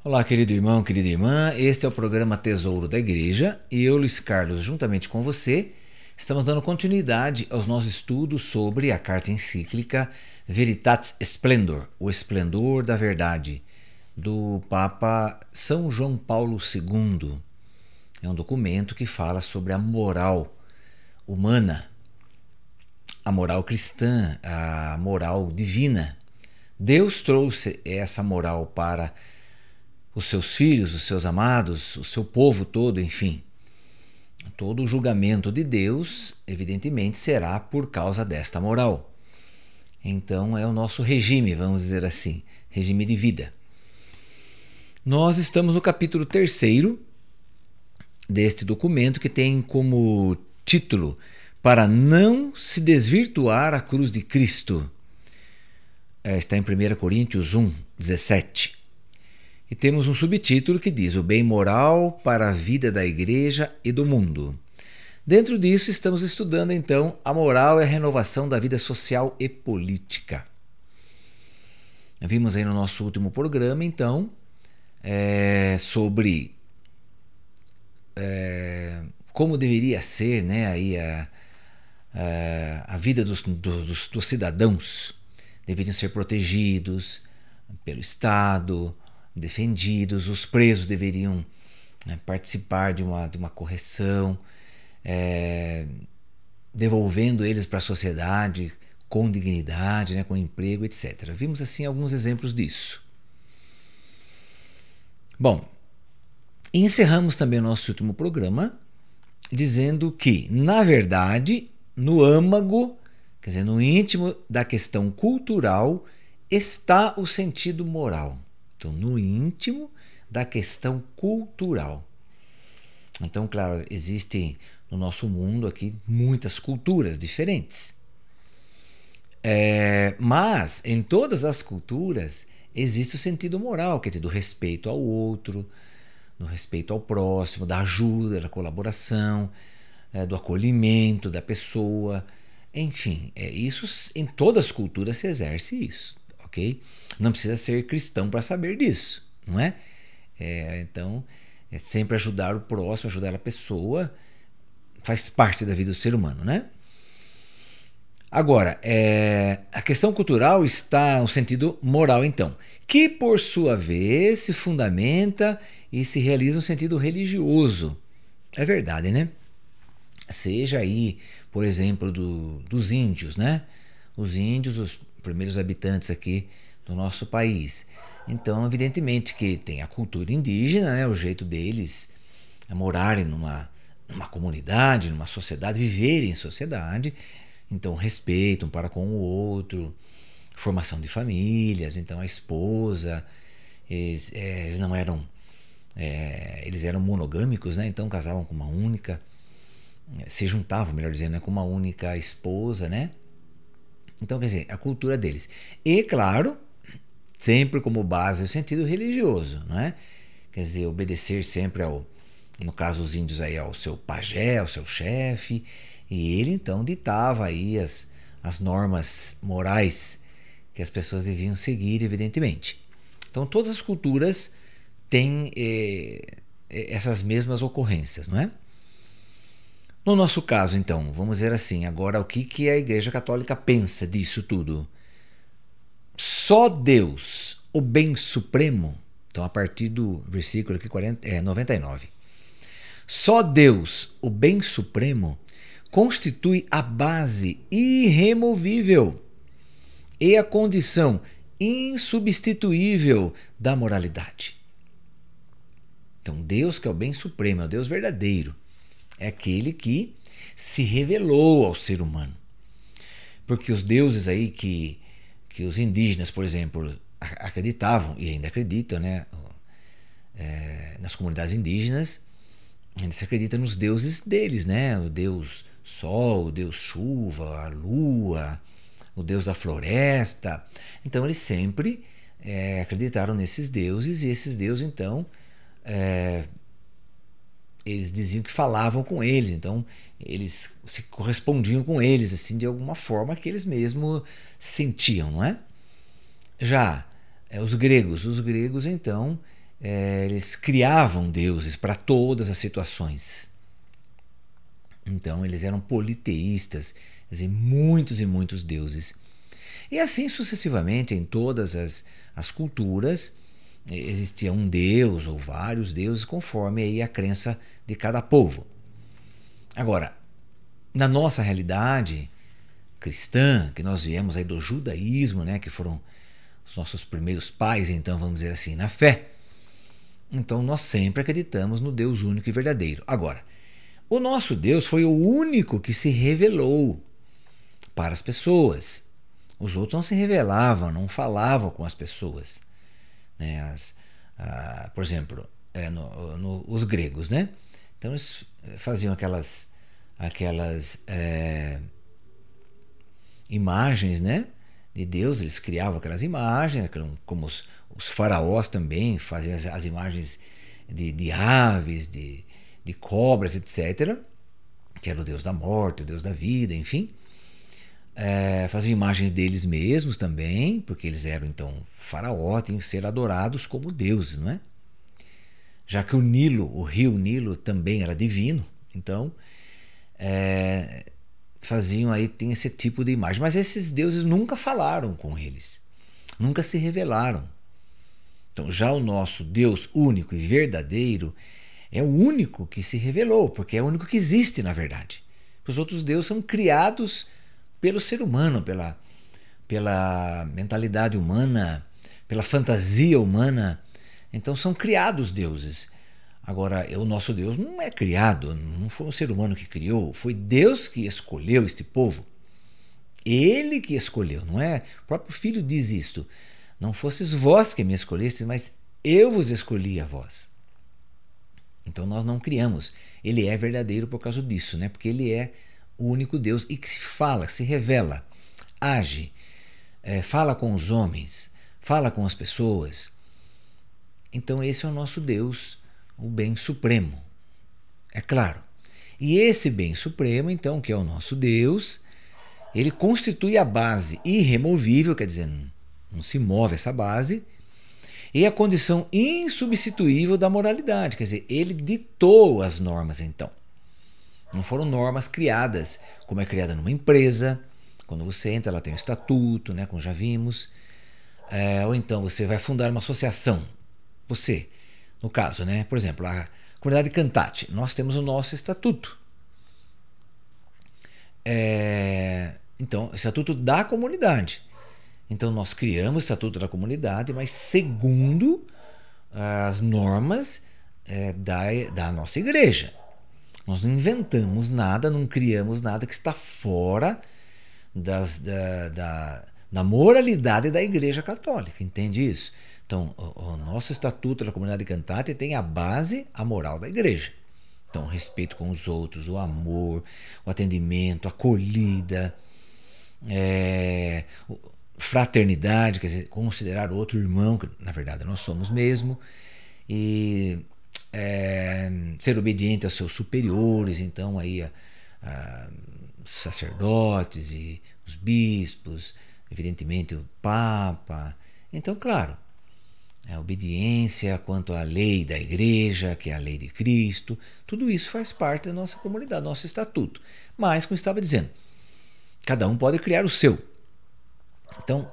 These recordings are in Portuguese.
Olá, querido irmão, querida irmã. Este é o programa Tesouro da Igreja e eu, Luiz Carlos, juntamente com você, estamos dando continuidade aos nossos estudos sobre a carta encíclica Veritatis Splendor, o esplendor da verdade, do Papa São João Paulo II. É um documento que fala sobre a moral humana, a moral cristã, a moral divina. Deus trouxe essa moral para os seus filhos, os seus amados, o seu povo todo, enfim. Todo o julgamento de Deus, evidentemente, será por causa desta moral. Então é o nosso regime, vamos dizer assim, regime de vida. Nós estamos no capítulo 3º deste documento, que tem como título Para não se desvirtuar a cruz de Cristo. Está em 1 Coríntios 1, 17. E temos um subtítulo que diz: O bem moral para a vida da igreja e do mundo. Dentro disso, estamos estudando então a moral e a renovação da vida social e política. Vimos aí no nosso último programa, então, sobre como deveria ser, né, aí a vida dos cidadãos. Deveriam ser protegidos pelo Estado, defendidos, os presos deveriam participar de uma correção, devolvendo eles para a sociedade com dignidade, com emprego, etc. Vimos assim alguns exemplos disso. Bom, encerramos também o nosso último programa dizendo que, na verdade, no âmago, quer dizer, no íntimo da questão cultural, está o sentido moral. Então, no íntimo da questão cultural. Então, claro, existem no nosso mundo aqui muitas culturas diferentes. Mas, em todas as culturas, existe o sentido moral, quer dizer, do respeito ao outro, do respeito ao próximo, da ajuda, da colaboração, do acolhimento da pessoa. Enfim, isso em todas as culturas se exerce isso, ok? Não precisa ser cristão para saber disso, não é? Então, sempre ajudar o próximo, ajudar a pessoa, faz parte da vida do ser humano, né? Agora, a questão cultural está no sentido moral, então, que por sua vez se fundamenta e se realiza no sentido religioso. É verdade, né? Seja aí, por exemplo, dos índios, né? Os índios, os primeiros habitantes aqui do nosso país. Então, evidentemente que tem a cultura indígena, né? O jeito deles morarem numa comunidade, numa sociedade, viverem em sociedade. Então, respeito um para com o outro, formação de famílias. Então, a esposa, eles não eram, eles eram monogâmicos, né? Então casavam com uma única, se juntavam, melhor dizendo, né? Com uma única esposa, né? Então, quer dizer, a cultura deles. E, claro, sempre como base o sentido religioso, não é? Quer dizer, obedecer sempre no caso os índios aí, ao seu pajé, ao seu chefe, e ele então ditava aí as normas morais que as pessoas deviam seguir, evidentemente. Então, todas as culturas têm essas mesmas ocorrências, não é? No nosso caso, então, vamos ver assim, agora o que a Igreja Católica pensa disso tudo. Só Deus, o bem supremo, então a partir do versículo aqui 99. Só Deus, o bem supremo, constitui a base irremovível e a condição insubstituível da moralidade. Então, Deus, que é o bem supremo, é o Deus verdadeiro, é aquele que se revelou ao ser humano. Porque os deuses aí que os indígenas, por exemplo, acreditavam e ainda acreditam, né? Nas comunidades indígenas, eles acreditam nos deuses deles, né? O Deus Sol, o Deus Chuva, a Lua, o Deus da Floresta. Então eles sempre acreditaram nesses deuses, e esses deuses então eles diziam que falavam com eles, então eles se correspondiam com eles, assim, de alguma forma que eles mesmos sentiam, não é? Já os gregos então, eles criavam deuses para todas as situações. Então eles eram politeístas, quer dizer, muitos e muitos deuses. E assim sucessivamente em todas as culturas existia um deus ou vários deuses conforme aí a crença de cada povo. Agora, na nossa realidade cristã, que nós viemos aí do judaísmo, né, que foram os nossos primeiros pais, então vamos dizer assim, na fé. Então nós sempre acreditamos no Deus único e verdadeiro. Agora, o nosso Deus foi o único que se revelou para as pessoas. Os outros não se revelavam, não falavam com as pessoas. Né? Por exemplo, os gregos, né? Então eles faziam aquelas imagens, né, de Deus, eles criavam aquelas imagens, como os faraós também faziam as imagens de aves, de cobras, etc., que era o Deus da morte, o Deus da vida, enfim. Faziam imagens deles mesmos também, porque eles eram então faraó, tinham que ser adorados como deuses, não é? Já que o rio Nilo também era divino, então faziam aí, tem esse tipo de imagem. Mas esses deuses nunca falaram com eles, nunca se revelaram. Então já o nosso Deus único e verdadeiro é o único que se revelou, porque é o único que existe na verdade. Os outros deuses são criados pelo ser humano, pela mentalidade humana, pela fantasia humana. Então são criados deuses. Agora, o nosso Deus não é criado, não foi um ser humano que criou, foi Deus que escolheu este povo. Ele que escolheu, não é? O próprio Filho diz isto. Não fostes vós que me escolhestes, mas eu vos escolhi a vós. Então nós não criamos. Ele é verdadeiro por causa disso, né? Porque ele é o único Deus e que se fala, se revela, age, fala com os homens, fala com as pessoas. Então esse é o nosso Deus, o bem supremo, é claro. E esse bem supremo, então, que é o nosso Deus, ele constitui a base irremovível, quer dizer, não se move essa base, e a condição insubstituível da moralidade, quer dizer, ele ditou as normas, então. Não foram normas criadas, como é criada numa empresa. Quando você entra, ela tem um estatuto, né, como já vimos. Ou então você vai fundar uma associação. Você, no caso, né, por exemplo, a comunidade Cantate, nós temos o nosso estatuto. Então, o estatuto da comunidade. Então nós criamos o estatuto da comunidade, mas segundo as normas da nossa igreja. Nós não inventamos nada, não criamos nada que está fora da moralidade da Igreja Católica, entende isso? Então, o nosso estatuto da comunidade Cantate tem a base, a moral da Igreja. Então, o respeito com os outros, o amor, o atendimento, a acolhida, fraternidade, quer dizer, considerar o outro irmão, que na verdade nós somos mesmo, e ser obediente aos seus superiores, então aí os sacerdotes e os bispos, evidentemente o Papa. Então, claro, a obediência quanto à lei da igreja, que é a lei de Cristo, tudo isso faz parte da nossa comunidade, do nosso estatuto. Mas, como estava dizendo, cada um pode criar o seu. Então,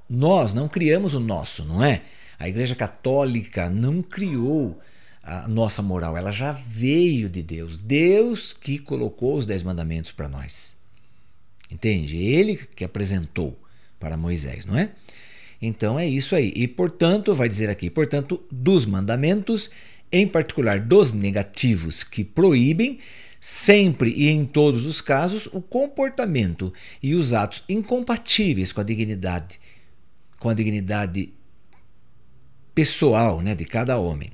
nós não criamos o nosso, não é? A Igreja Católica não criou a nossa moral, ela já veio de Deus. Deus que colocou os 10 mandamentos para nós. Entende? Ele que apresentou para Moisés, não é? Então é isso aí. E portanto, vai dizer aqui, portanto, dos mandamentos, em particular dos negativos que proíbem, sempre e em todos os casos, o comportamento e os atos incompatíveis com a dignidade pessoal, né, de cada homem.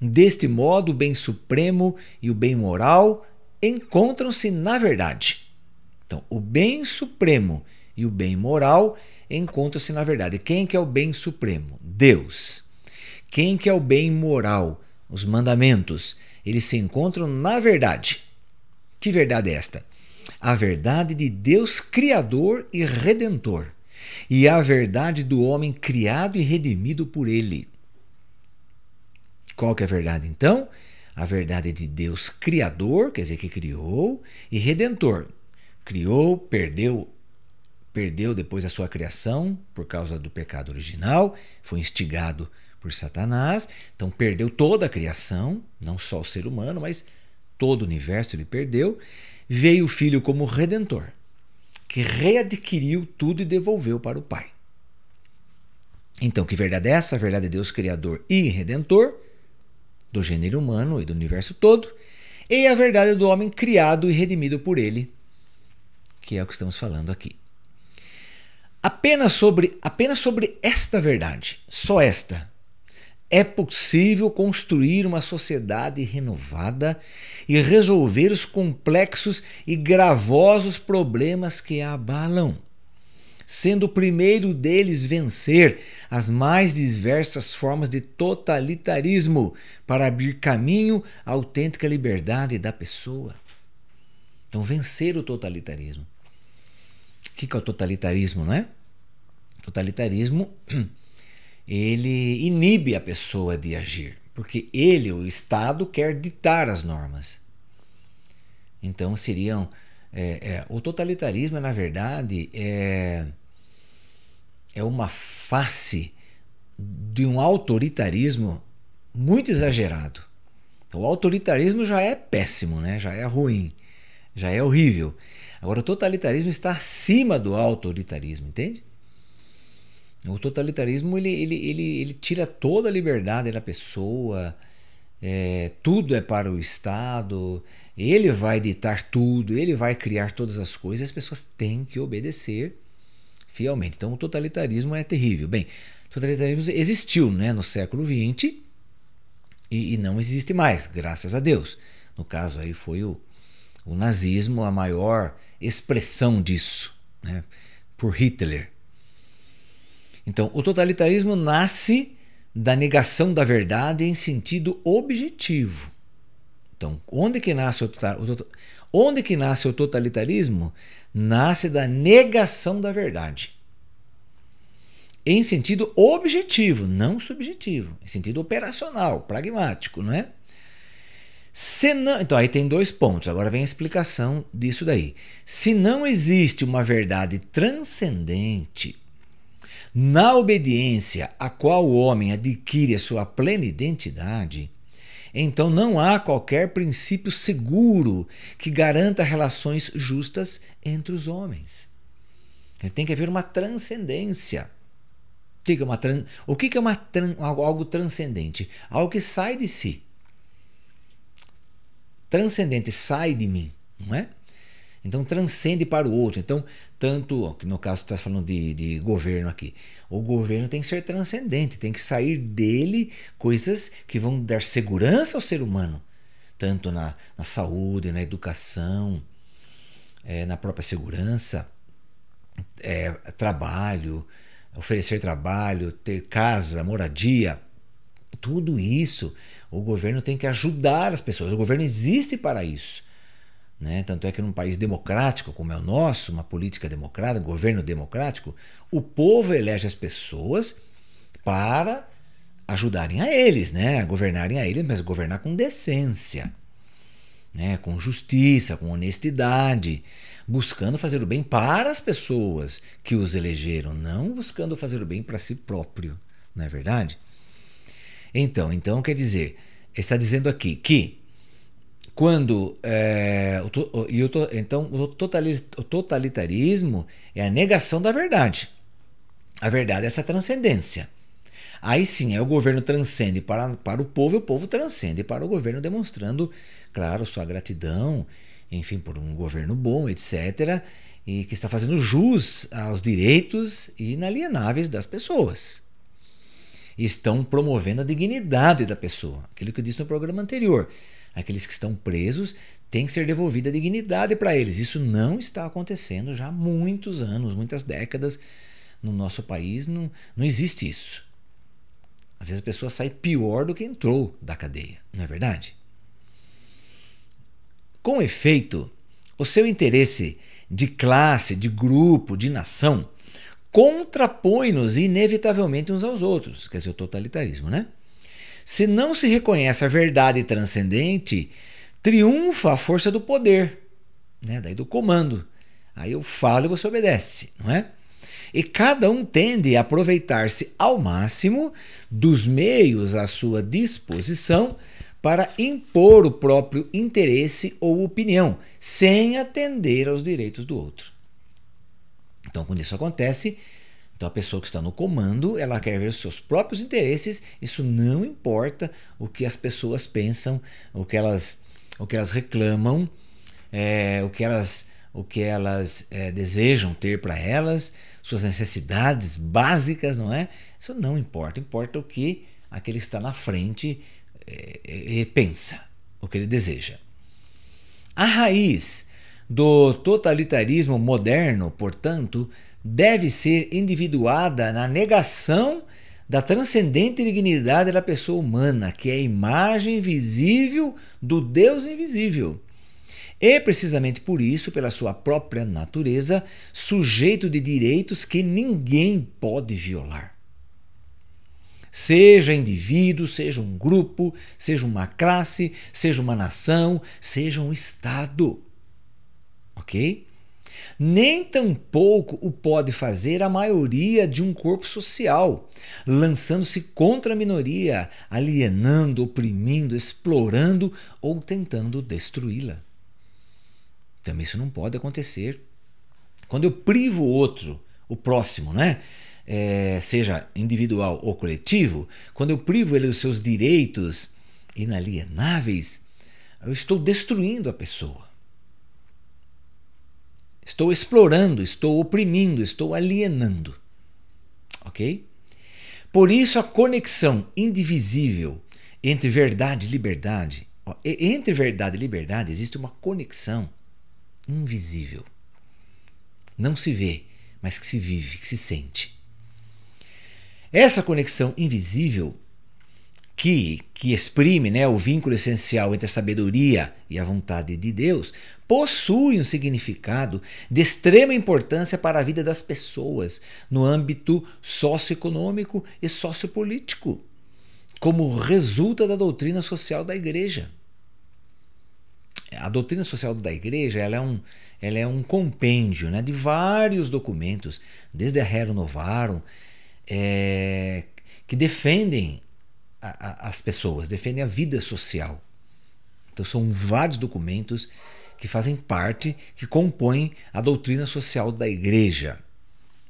Deste modo, o bem supremo e o bem moral encontram-se na verdade. Então, o bem supremo e o bem moral encontram-se na verdade. Quem que é o bem supremo? Deus. Quem que é o bem moral? Os mandamentos. Eles se encontram na verdade. Que verdade é esta? A verdade de Deus Criador e Redentor. E a verdade do homem criado e redimido por Ele. Qual que é a verdade, então? A verdade é de Deus criador, quer dizer, que criou, e redentor. Criou, perdeu depois a sua criação por causa do pecado original, foi instigado por Satanás, então perdeu toda a criação, não só o ser humano, mas todo o universo ele perdeu. Veio o Filho como redentor, que readquiriu tudo e devolveu para o Pai. Então, que verdade é essa? A verdade é Deus criador e redentor do gênero humano e do universo todo, e a verdade do homem criado e redimido por ele, que é o que estamos falando aqui. Apenas sobre esta verdade, só esta, é possível construir uma sociedade renovada e resolver os complexos e gravosos problemas que a abalam, sendo o primeiro deles vencer as mais diversas formas de totalitarismo para abrir caminho à autêntica liberdade da pessoa. Então, vencer o totalitarismo. O que é o totalitarismo, não é? O totalitarismo, ele inibe a pessoa de agir, porque ele, o Estado, quer ditar as normas. Então, seriam... o totalitarismo, na verdade, é uma face de um autoritarismo muito exagerado. O autoritarismo já é péssimo, né? Já é ruim, já é horrível. Agora, o totalitarismo está acima do autoritarismo, entende? O totalitarismo ele tira toda a liberdade da pessoa, tudo é para o Estado, ele vai ditar tudo, ele vai criar todas as coisas e as pessoas têm que obedecer fielmente. Então o totalitarismo é terrível. Bem, o totalitarismo existiu, né, no século XX e não existe mais, graças a Deus. No caso aí foi o nazismo a maior expressão disso, né, por Hitler. Então o totalitarismo nasce da negação da verdade em sentido objetivo. Então, onde que nasce o totalitarismo? Nasce da negação da verdade. Em sentido objetivo, não subjetivo. Em sentido operacional, pragmático, não é? Então, aí tem 2 pontos. Agora vem a explicação disso daí. Se não existe uma verdade transcendente na obediência a qual o homem adquire a sua plena identidade, então não há qualquer princípio seguro que garanta relações justas entre os homens. Tem que haver uma transcendência. O que é algo transcendente? Algo que sai de si. Transcendente, sai de mim, não é? Então transcende para o outro. Então, tanto, no caso está falando de governo aqui, o governo tem que ser transcendente, tem que sair dele coisas que vão dar segurança ao ser humano, tanto na saúde, na educação, na própria segurança, trabalho, oferecer trabalho, ter casa, moradia, tudo isso o governo tem que ajudar as pessoas. O governo existe para isso. Né? Tanto é que num país democrático como é o nosso, uma política democrática, governo democrático, o povo elege as pessoas para ajudarem a eles, né? A governarem a eles, mas governar com decência, né? Com justiça, com honestidade, buscando fazer o bem para as pessoas que os elegeram, não buscando fazer o bem para si próprio, não é verdade? Então quer dizer, está dizendo aqui que quando o totalitarismo é a negação da verdade. A verdade é essa transcendência. Aí sim, o governo transcende para o povo e o povo transcende para o governo, demonstrando, claro, sua gratidão, enfim, por um governo bom, etc., e que está fazendo jus aos direitos inalienáveis das pessoas. E estão promovendo a dignidade da pessoa, aquilo que eu disse no programa anterior. Aqueles que estão presos têm que ser devolvida a dignidade para eles. Isso não está acontecendo já há muitos anos, muitas décadas. No nosso país não existe isso. Às vezes a pessoa sai pior do que entrou da cadeia, não é verdade? Com efeito, o seu interesse de classe, de grupo, de nação, contrapõe-nos inevitavelmente uns aos outros, quer dizer, o totalitarismo, né? Se não se reconhece a verdade transcendente, triunfa a força do poder, né? Daí do comando. Aí eu falo e você obedece, não é? E cada um tende a aproveitar-se ao máximo dos meios à sua disposição para impor o próprio interesse ou opinião, sem atender aos direitos do outro. Então, quando isso acontece, então a pessoa que está no comando, ela quer ver os seus próprios interesses, isso não importa o que as pessoas pensam, o que elas reclamam, o que elas desejam ter para elas, suas necessidades básicas, não é? Isso não importa, importa o que aquele que está na frente pensa, o que ele deseja. A raiz do totalitarismo moderno, portanto, deve ser individuada na negação da transcendente dignidade da pessoa humana, que é a imagem visível do Deus invisível. E precisamente por isso, pela sua própria natureza, sujeito de direitos que ninguém pode violar. Seja indivíduo, seja um grupo, seja uma classe, seja uma nação, seja um Estado. Ok? Nem tampouco o pode fazer a maioria de um corpo social, lançando-se contra a minoria, alienando, oprimindo, explorando ou tentando destruí-la. Também isso não pode acontecer. Quando eu privo o outro, o próximo, né? Seja individual ou coletivo, quando eu privo ele dos seus direitos inalienáveis, eu estou destruindo a pessoa. Estou explorando, estou oprimindo, estou alienando. Ok? Por isso a conexão indivisível entre verdade e liberdade, entre verdade e liberdade existe uma conexão invisível. Não se vê, mas que se vive, que se sente. Essa conexão invisível que exprime, né, o vínculo essencial entre a sabedoria e a vontade de Deus, possui um significado de extrema importância para a vida das pessoas no âmbito socioeconômico e sociopolítico, como resulta da doutrina social da Igreja. A doutrina social da Igreja ela é um compêndio, né, de vários documentos, desde a Rerum Novarum, que defendem as pessoas, defendem a vida social. Então são vários documentos que fazem parte, que compõem a doutrina social da Igreja.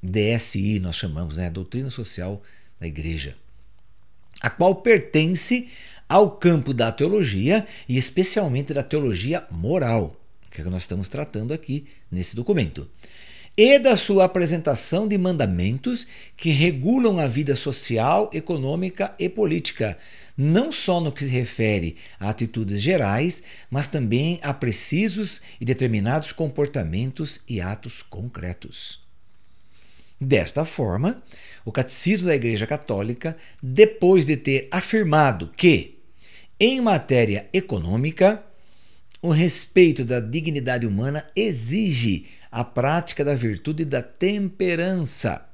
DSI nós chamamos, né? A doutrina social da Igreja, a qual pertence ao campo da teologia e especialmente da teologia moral, que é o que nós estamos tratando aqui nesse documento, e da sua apresentação de mandamentos que regulam a vida social, econômica e política, não só no que se refere a atitudes gerais, mas também a precisos e determinados comportamentos e atos concretos. Desta forma, o Catecismo da Igreja Católica, depois de ter afirmado que, em matéria econômica, o respeito da dignidade humana exige a prática da virtude da temperança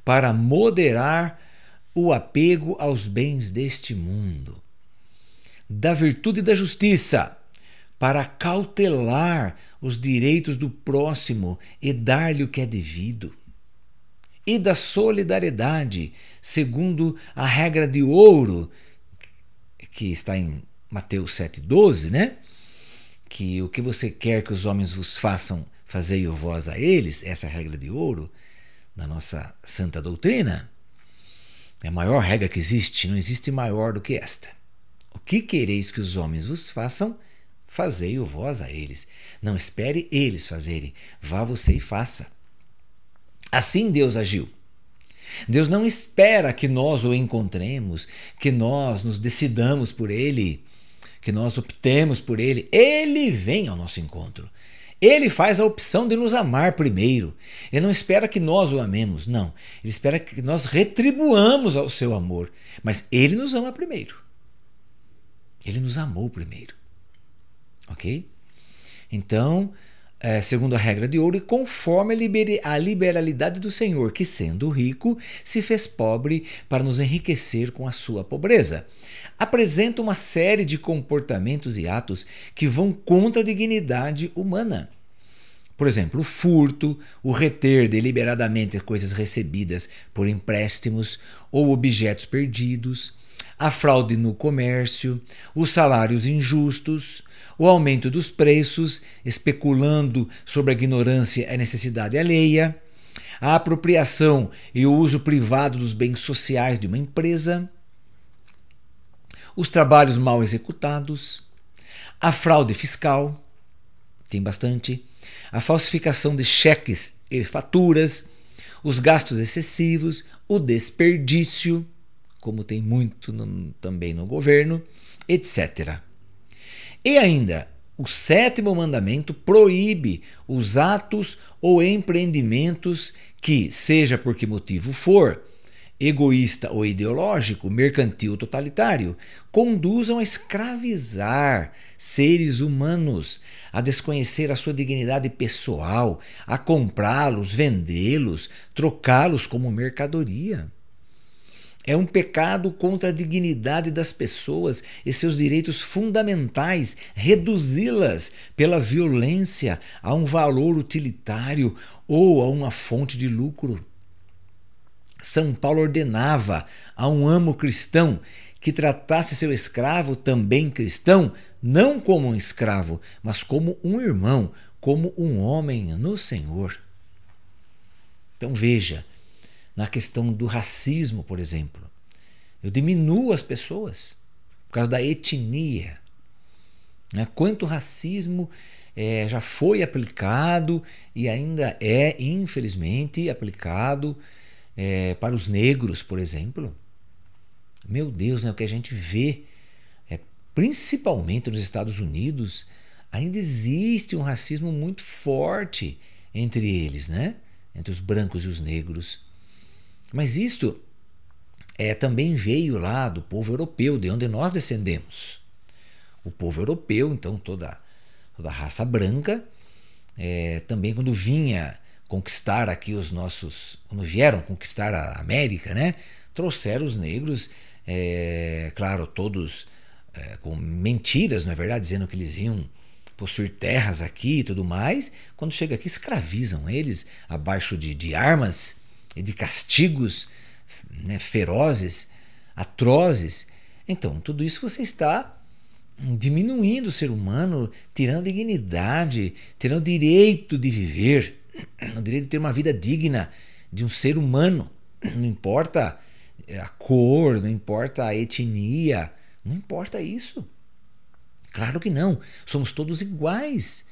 para moderar o apego aos bens deste mundo, da virtude da justiça para cautelar os direitos do próximo e dar-lhe o que é devido, e da solidariedade, segundo a regra de ouro que está em Mateus 7,12, né? Que o que você quer que os homens vos façam, fazei-o vós a eles, essa é a regra de ouro da nossa santa doutrina. É a maior regra que existe, não existe maior do que esta. O que quereis que os homens vos façam, fazei-o vós a eles. Não espere eles fazerem, vá você e faça. Assim Deus agiu. Deus não espera que nós o encontremos, que nós nos decidamos por ele, que nós optemos por ele. Ele vem ao nosso encontro. Ele faz a opção de nos amar primeiro. Ele não espera que nós o amemos, não. Ele espera que nós retribuamos ao seu amor. Mas ele nos ama primeiro. Ele nos amou primeiro. Ok? Então, segundo a regra de ouro, e conforme a liberalidade do Senhor, que, sendo rico, se fez pobre para nos enriquecer com a sua pobreza. Apresenta uma série de comportamentos e atos que vão contra a dignidade humana. Por exemplo, o furto, o reter deliberadamente coisas recebidas por empréstimos ou objetos perdidos, a fraude no comércio, os salários injustos, o aumento dos preços, especulando sobre a ignorância e a necessidade alheia, a apropriação e o uso privado dos bens sociais de uma empresa, os trabalhos mal executados, a fraude fiscal, tem bastante, a falsificação de cheques e faturas, os gastos excessivos, o desperdício, como tem muito também no governo, etc. E ainda, o 7º mandamento proíbe os atos ou empreendimentos que, seja por que motivo for, egoísta ou ideológico, mercantil ou totalitário, conduzam a escravizar seres humanos, a desconhecer a sua dignidade pessoal, a comprá-los, vendê-los, trocá-los como mercadoria. É um pecado contra a dignidade das pessoas e seus direitos fundamentais, reduzi-las pela violência a um valor utilitário ou a uma fonte de lucro. São Paulo ordenava a um amo cristão que tratasse seu escravo, também cristão, não como um escravo, mas como um irmão, como um homem no Senhor. Então veja, na questão do racismo, por exemplo, eu diminuo as pessoas por causa da etnia. Quanto racismo já foi aplicado e ainda é, infelizmente, aplicado para os negros, por exemplo. Meu Deus, o que a gente vê, principalmente nos Estados Unidos, ainda existe um racismo muito forte entre eles, entre os brancos e os negros. Mas isto também veio lá do povo europeu, de onde nós descendemos. O povo europeu, então toda a raça branca, também quando vinha conquistar aqui quando vieram conquistar a América, trouxeram os negros, claro, todos com mentiras, não é verdade, dizendo que eles iam possuir terras aqui e tudo mais. Quando chega aqui, escravizam eles abaixo de armas e de castigos ferozes, atrozes. Então, tudo isso você está diminuindo o ser humano, tirando a dignidade, tirando o direito de viver, o direito de ter uma vida digna de um ser humano. Não importa a cor, não importa a etnia, não importa isso. Claro que não, somos todos iguais.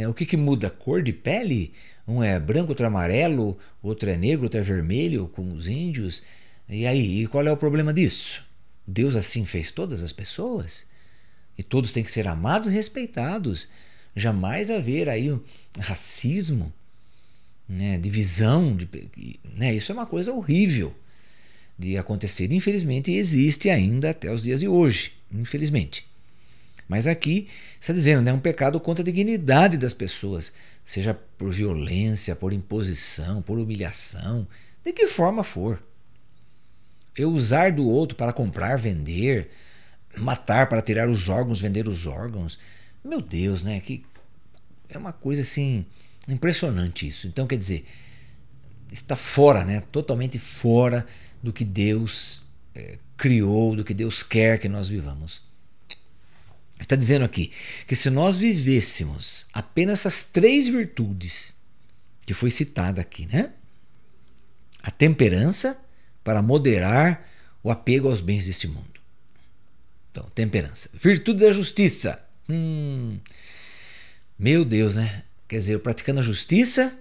O que muda? Cor de pele? Um é branco, outro é amarelo, outro é negro, outro é vermelho, como os índios. E aí, qual é o problema disso? Deus assim fez todas as pessoas? E todos têm que ser amados e respeitados. Jamais haver aí um racismo, divisão. Isso é uma coisa horrível de acontecer. Infelizmente, existe ainda até os dias de hoje. Infelizmente. Mas aqui está dizendo, é um pecado contra a dignidade das pessoas, seja por violência, por imposição, por humilhação, de que forma for. Eu usar do outro para comprar, vender, matar para tirar os órgãos, vender os órgãos. Meu Deus, que é uma coisa assim impressionante isso. Então, quer dizer, está fora, totalmente fora do que Deus criou, do que Deus quer que nós vivamos. Está dizendo aqui que se nós vivêssemos apenas essas 3 virtudes que foi citada aqui, a temperança para moderar o apego aos bens deste mundo. Então, temperança. Virtude da justiça. Meu Deus, Quer dizer, praticando a justiça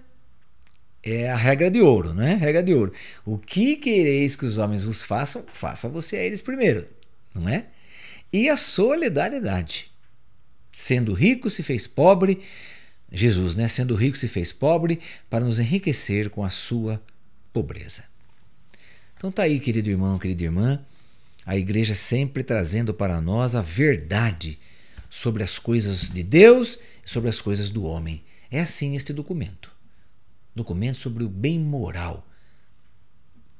é a regra de ouro, Regra de ouro. O que quereis que os homens vos façam, faça você a eles primeiro, não é? E a solidariedade. Sendo rico se fez pobre, Jesus, sendo rico se fez pobre para nos enriquecer com a sua pobreza. Então tá aí, querido irmão, querida irmã, a igreja sempre trazendo para nós a verdade sobre as coisas de Deus e sobre as coisas do homem. É assim este documento. Documento sobre o bem moral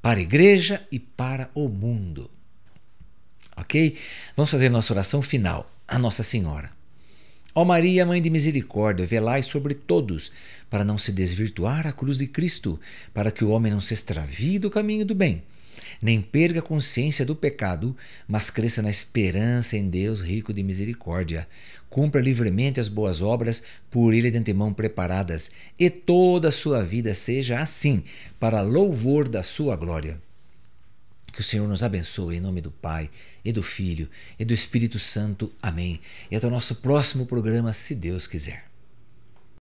para a igreja e para o mundo. Ok? Vamos fazer nossa oração final a Nossa Senhora. Ó Maria, Mãe de Misericórdia, velai sobre todos, para não se desvirtuar a cruz de Cristo, para que o homem não se extravie do caminho do bem, nem perca a consciência do pecado, mas cresça na esperança em Deus rico de misericórdia. Cumpra livremente as boas obras por Ele de antemão preparadas, e toda a sua vida seja assim, para louvor da sua glória. Que o Senhor nos abençoe em nome do Pai, e do Filho, e do Espírito Santo. Amém. E até o nosso próximo programa, se Deus quiser.